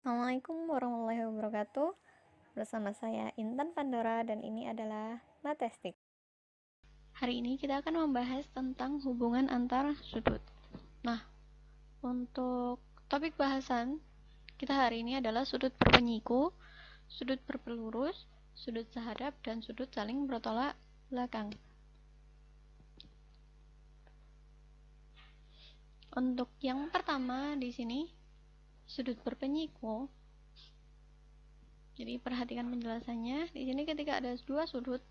Assalamualaikum warahmatullahi wabarakatuh. Bersama saya Intan Pandora dan ini adalah Matestik. Hari ini kita akan membahas tentang hubungan antar sudut. Nah, untuk topik bahasan kita hari ini adalah sudut berpenyiku, sudut berpelurus, sudut sehadap, dan sudut saling bertolak belakang. Untuk yang pertama di sini sudut berpenyiku. Jadi perhatikan penjelasannya. Di sini ketika ada dua sudut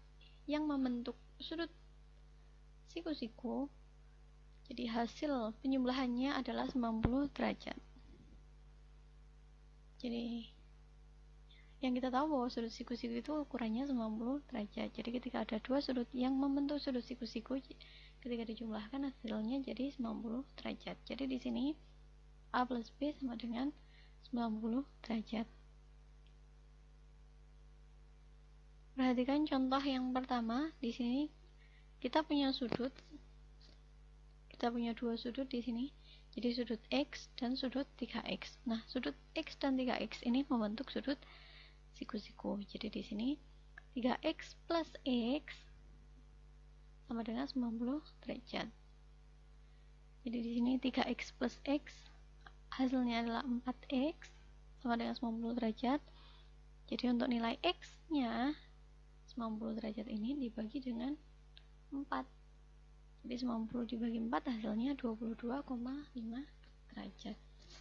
yang membentuk sudut siku-siku, jadi hasil penjumlahannya adalah 90 derajat. Jadi yang kita tahu bahwa sudut siku-siku itu ukurannya 90 derajat. Jadi ketika ada dua sudut yang membentuk sudut siku-siku, ketika dijumlahkan hasilnya jadi 90 derajat. Jadi di sini A plus B sama dengan 90 derajat. Perhatikan contoh yang pertama. Di sini kita punya dua sudut di sini. Jadi sudut X dan sudut 3X. Nah, sudut X dan 3X ini membentuk sudut siku-siku. Jadi di sini 3X plus X sama dengan 90 derajat. Jadi di sini 3X plus X hasilnya adalah 4X sama dengan 90 derajat. Jadi untuk nilai X-nya 90 derajat ini dibagi dengan 4. Jadi 90 dibagi 4 hasilnya 22,5 derajat.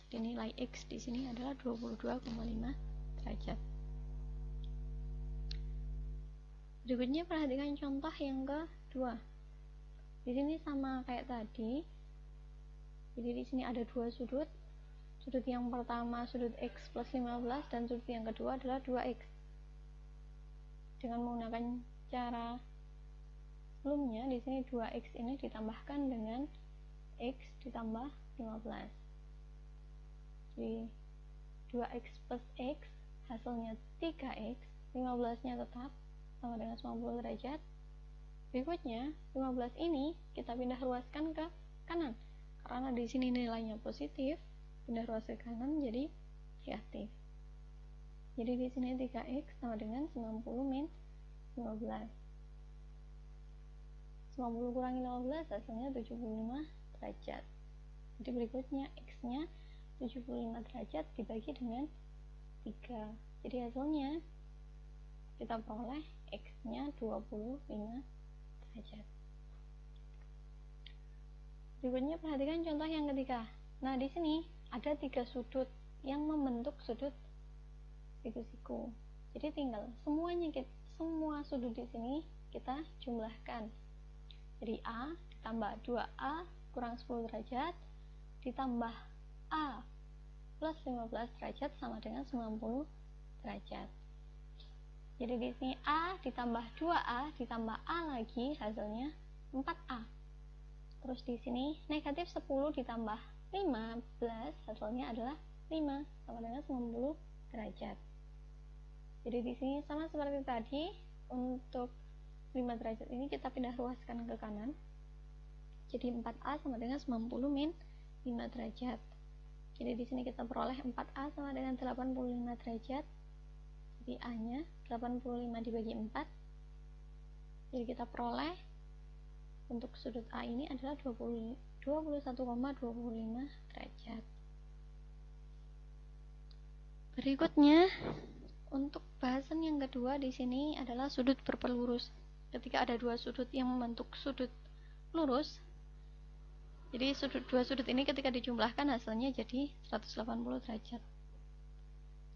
Jadi nilai X di sini adalah 22,5 derajat. Berikutnya perhatikan contoh yang kedua. Di sini sama kayak tadi. Jadi di sini ada dua sudut. Sudut yang pertama sudut X plus 15 dan sudut yang kedua adalah 2X. Dengan menggunakan cara sebelumnya, di sini 2X ini ditambahkan dengan X ditambah 15. Jadi 2X plus X hasilnya 3X, 15-nya tetap sama dengan 90 derajat. Berikutnya 15 ini kita pindah ruaskan ke kanan. Karena di sini nilainya positif, pindah ruas ke kanan jadi negatif. Jadi di sini 3X sama dengan 90 min 15. 90 kurangi 15 hasilnya 75 derajat. Jadi berikutnya X-nya 75 derajat dibagi dengan 3. Jadi hasilnya kita peroleh X-nya 25 derajat. Berikutnya perhatikan contoh yang ketiga. Nah, di sini ada 3 sudut yang membentuk sudut siku-siku. Jadi tinggal semua sudut di sini kita jumlahkan. Jadi A ditambah 2A kurang 10 derajat ditambah A plus 15 derajat sama dengan 90 derajat. Jadi di sini A ditambah 2A ditambah A lagi hasilnya 4A. Terus di sini negatif 10 ditambah 15 hasilnya adalah 5 sama dengan 90 derajat. Jadi di sini sama seperti tadi, untuk 5 derajat ini kita pindah ruaskan ke kanan. Jadi 4A sama dengan 90 min 5 derajat. Jadi di sini kita peroleh 4A sama dengan 85 derajat. Jadi A-nya 85 dibagi 4. Jadi kita peroleh untuk sudut A ini adalah 21,25 derajat. Berikutnya untuk bahasan yang kedua di sini adalah sudut berpelurus. Ketika ada dua sudut yang membentuk sudut lurus, jadi dua sudut ini ketika dijumlahkan hasilnya jadi 180 derajat.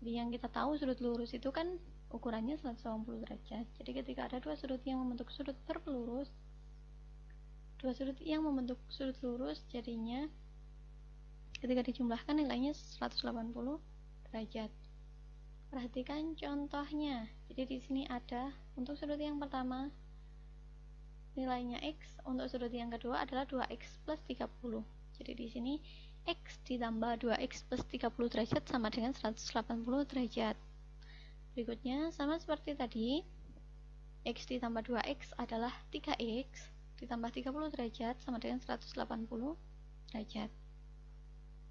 Jadi yang kita tahu sudut lurus itu kan ukurannya 180 derajat. Jadi ketika ada dua sudut yang membentuk sudut berpelurus, dua sudut yang membentuk sudut lurus jadinya ketika dijumlahkan nilainya 180 derajat. Perhatikan contohnya. Jadi di sini ada untuk sudut yang pertama nilainya X, untuk sudut yang kedua adalah 2X plus 30. Jadi di sini X ditambah 2X plus 30 derajat sama dengan 180 derajat. Berikutnya sama seperti tadi, X ditambah 2X adalah 3X ditambah 30 derajat sama dengan 180 derajat.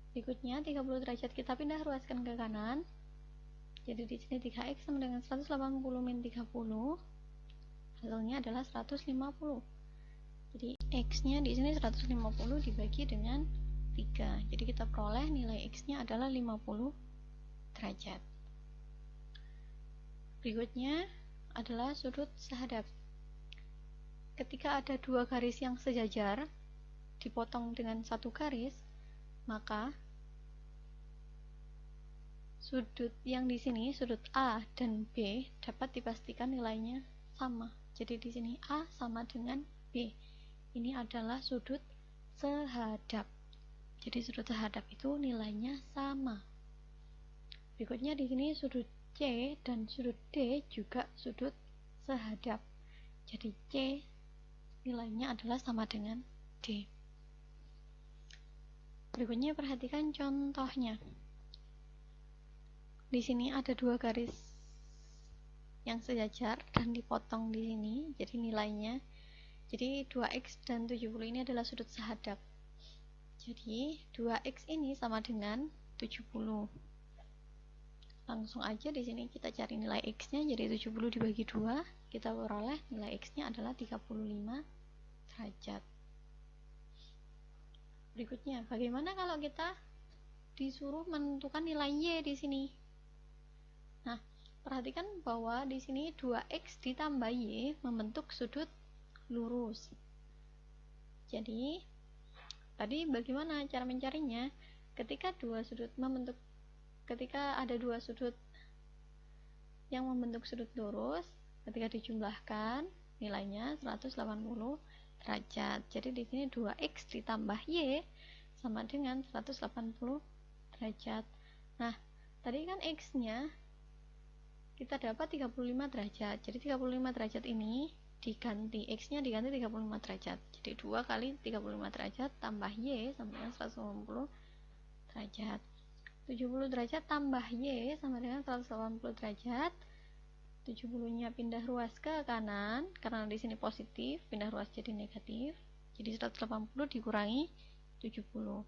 Berikutnya 30 derajat kita pindah ruaskan ke kanan. Jadi di sini 3x sama dengan 180 min 30, hasilnya adalah 150. Jadi x-nya di sini 150 dibagi dengan 3. Jadi kita peroleh nilai x-nya adalah 50 derajat. Berikutnya adalah sudut sehadap. Ketika ada dua garis yang sejajar dipotong dengan satu garis, maka sudut yang di sini, sudut A dan B, dapat dipastikan nilainya sama. Jadi di sini A sama dengan B. Ini adalah sudut sehadap. Jadi sudut sehadap itu nilainya sama. Berikutnya di sini sudut C dan sudut D juga sudut sehadap. Jadi C nilainya adalah sama dengan D. Berikutnya perhatikan contohnya. Di sini ada dua garis yang sejajar dan dipotong di sini, jadi nilainya, jadi 2x dan 70 ini adalah sudut sehadap. Jadi 2x ini sama dengan 70. Langsung aja di sini kita cari nilai x-nya, jadi 70 dibagi 2, kita peroleh nilai x-nya adalah 35 derajat. Berikutnya, bagaimana kalau kita disuruh menentukan nilai y di sini? Nah, perhatikan bahwa di sini 2x ditambah y membentuk sudut lurus. Jadi, tadi bagaimana cara mencarinya? Ketika ada dua sudut yang membentuk sudut lurus, ketika dijumlahkan nilainya 180 derajat. Jadi di sini 2x ditambah y sama dengan 180 derajat. Nah, tadi kan x-nya kita dapat 35 derajat. Jadi 35 derajat ini diganti, x-nya diganti 35 derajat. Jadi 2 kali 35 derajat tambah y sama dengan 180 derajat. 70 derajat tambah y sama dengan 180 derajat. 70-nya pindah ruas ke kanan karena di sini positif, pindah ruas jadi negatif. Jadi 180 dikurangi 70.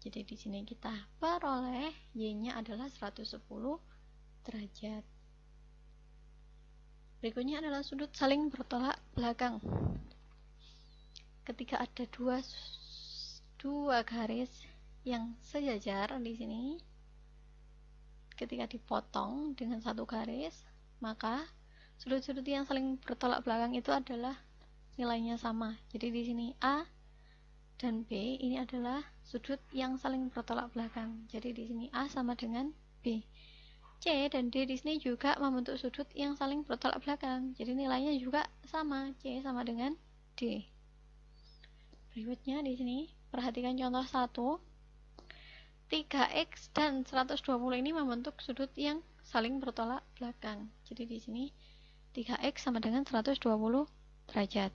Jadi di sini kita peroleh y-nya adalah 110 derajat. Berikutnya adalah sudut saling bertolak belakang. Ketika ada dua garis yang sejajar di sini, ketika dipotong dengan satu garis, maka sudut-sudut yang saling bertolak belakang itu adalah nilainya sama. Jadi di sini A dan B ini adalah sudut yang saling bertolak belakang. Jadi di sini A sama dengan B. C dan D di sini juga membentuk sudut yang saling bertolak belakang. Jadi nilainya juga sama, C sama dengan D. Berikutnya di sini perhatikan contoh 1. 3x dan 120 ini membentuk sudut yang saling bertolak belakang. Jadi di sini 3x sama dengan 120 derajat.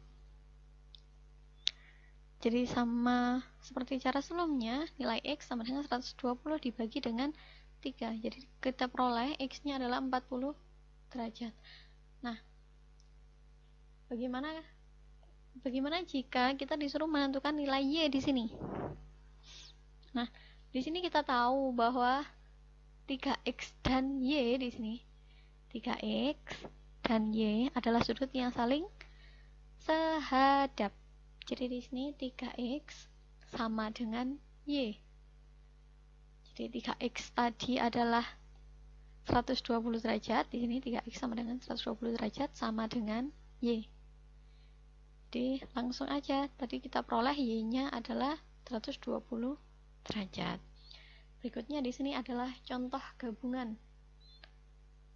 Jadi sama seperti cara sebelumnya, nilai x sama dengan 120 dibagi dengan 3. Jadi kita peroleh x-nya adalah 40 derajat. Nah, bagaimana jika kita disuruh menentukan nilai y di sini? Nah, di sini kita tahu bahwa 3x dan y di sini 3x dan y adalah sudut yang saling sehadap. Jadi di sini 3x sama dengan y. Jadi 3x tadi adalah 120 derajat, di sini 3x sama dengan 120 derajat sama dengan y. Jadi langsung aja, tadi kita peroleh y-nya adalah 120 derajat. Berikutnya di sini adalah contoh gabungan.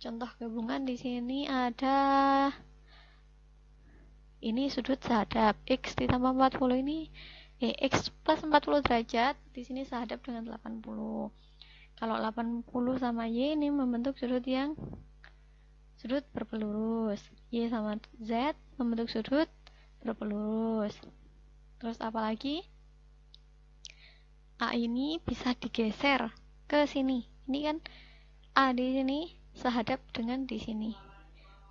Contoh gabungan di sini ada ini sudut sehadap x ditambah 40 ini x plus 40 derajat, di sini sehadap dengan 80. Kalau 80 sama y ini membentuk sudut berpelurus. Y sama z membentuk sudut berpelurus. Terus apalagi? A ini bisa digeser ke sini. Ini kan A di sini sehadap dengan di sini.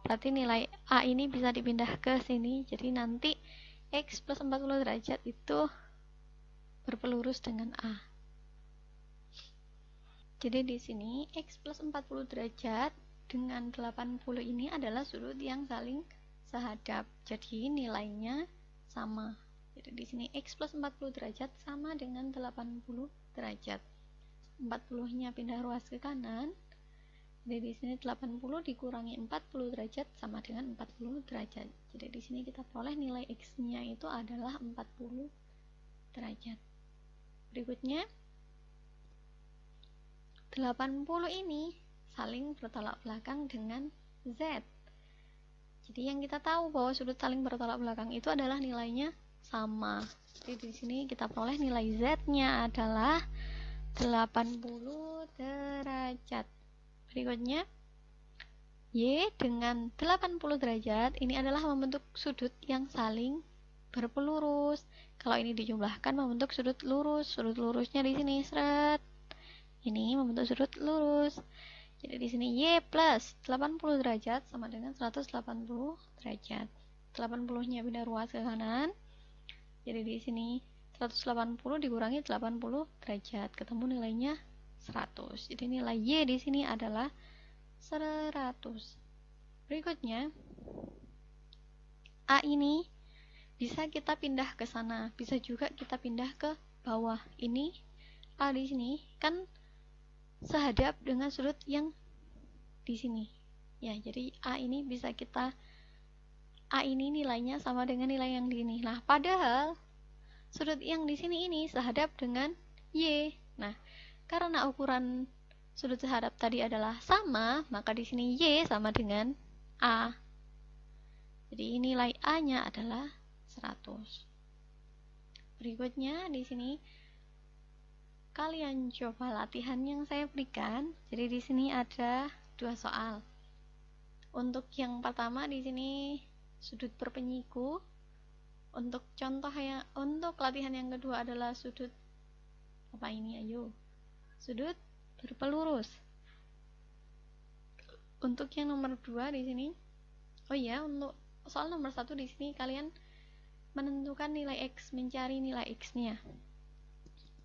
Berarti nilai A ini bisa dipindah ke sini. Jadi nanti x plus 40 derajat itu berpelurus dengan A. Jadi di sini X plus 40 derajat dengan 80 ini adalah sudut yang saling sehadap. Jadi nilainya sama. Jadi di sini X plus 40 derajat sama dengan 80 derajat. 40-nya pindah ruas ke kanan. Jadi di sini 80 dikurangi 40 derajat sama dengan 40 derajat. Jadi di sini kita peroleh nilai X-nya itu adalah 40 derajat. Berikutnya 80 ini saling bertolak belakang dengan Z. Jadi yang kita tahu bahwa sudut saling bertolak belakang itu adalah nilainya sama. Jadi di sini kita peroleh nilai Z-nya adalah 80 derajat. Berikutnya Y dengan 80 derajat ini adalah membentuk sudut yang saling berpelurus. Kalau ini dijumlahkan membentuk sudut lurus. Sudut lurusnya di sini seret. Ini membentuk sudut lurus. Jadi di sini Y plus 80 derajat sama dengan 180 derajat. 80-nya pindah ruas ke kanan. Jadi di sini 180 dikurangi 80 derajat, ketemu nilainya 100. Jadi nilai Y di sini adalah 100. Berikutnya A ini bisa kita pindah ke sana, bisa juga kita pindah ke bawah. Ini A di sini kan sehadap dengan sudut yang di sini. Ya, jadi A ini bisa kita A ini nilainya sama dengan nilai yang di sini. Nah, padahal sudut yang di sini ini sehadap dengan Y. Nah, karena ukuran sudut sehadap tadi adalah sama, maka di sini Y sama dengan A. Jadi nilai A-nya adalah 100. Berikutnya di sini kalian coba latihan yang saya berikan. Jadi di sini ada 2 soal. Untuk yang pertama di sini sudut berpenyiku. Untuk latihan yang kedua adalah sudut apa ini? Ayo. Sudut berpelurus. Untuk yang nomor 2 di sini, oh ya, untuk soal nomor 1 di sini kalian menentukan nilai X, mencari nilai X-nya.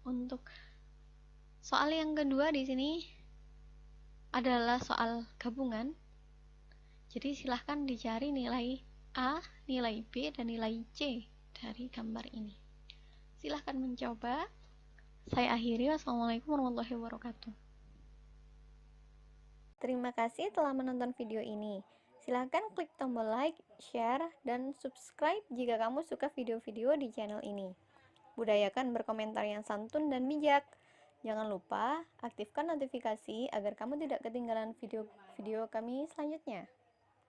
Untuk soal yang kedua di sini adalah soal gabungan. Jadi silahkan dicari nilai A, nilai B, dan nilai C dari gambar ini. Silahkan mencoba. Saya akhiri. Wassalamualaikum warahmatullahi wabarakatuh. Terima kasih telah menonton video ini. Silahkan klik tombol like, share, dan subscribe jika kamu suka video-video di channel ini. Budayakan berkomentar yang santun dan bijak. Jangan lupa aktifkan notifikasi agar kamu tidak ketinggalan video-video kami selanjutnya.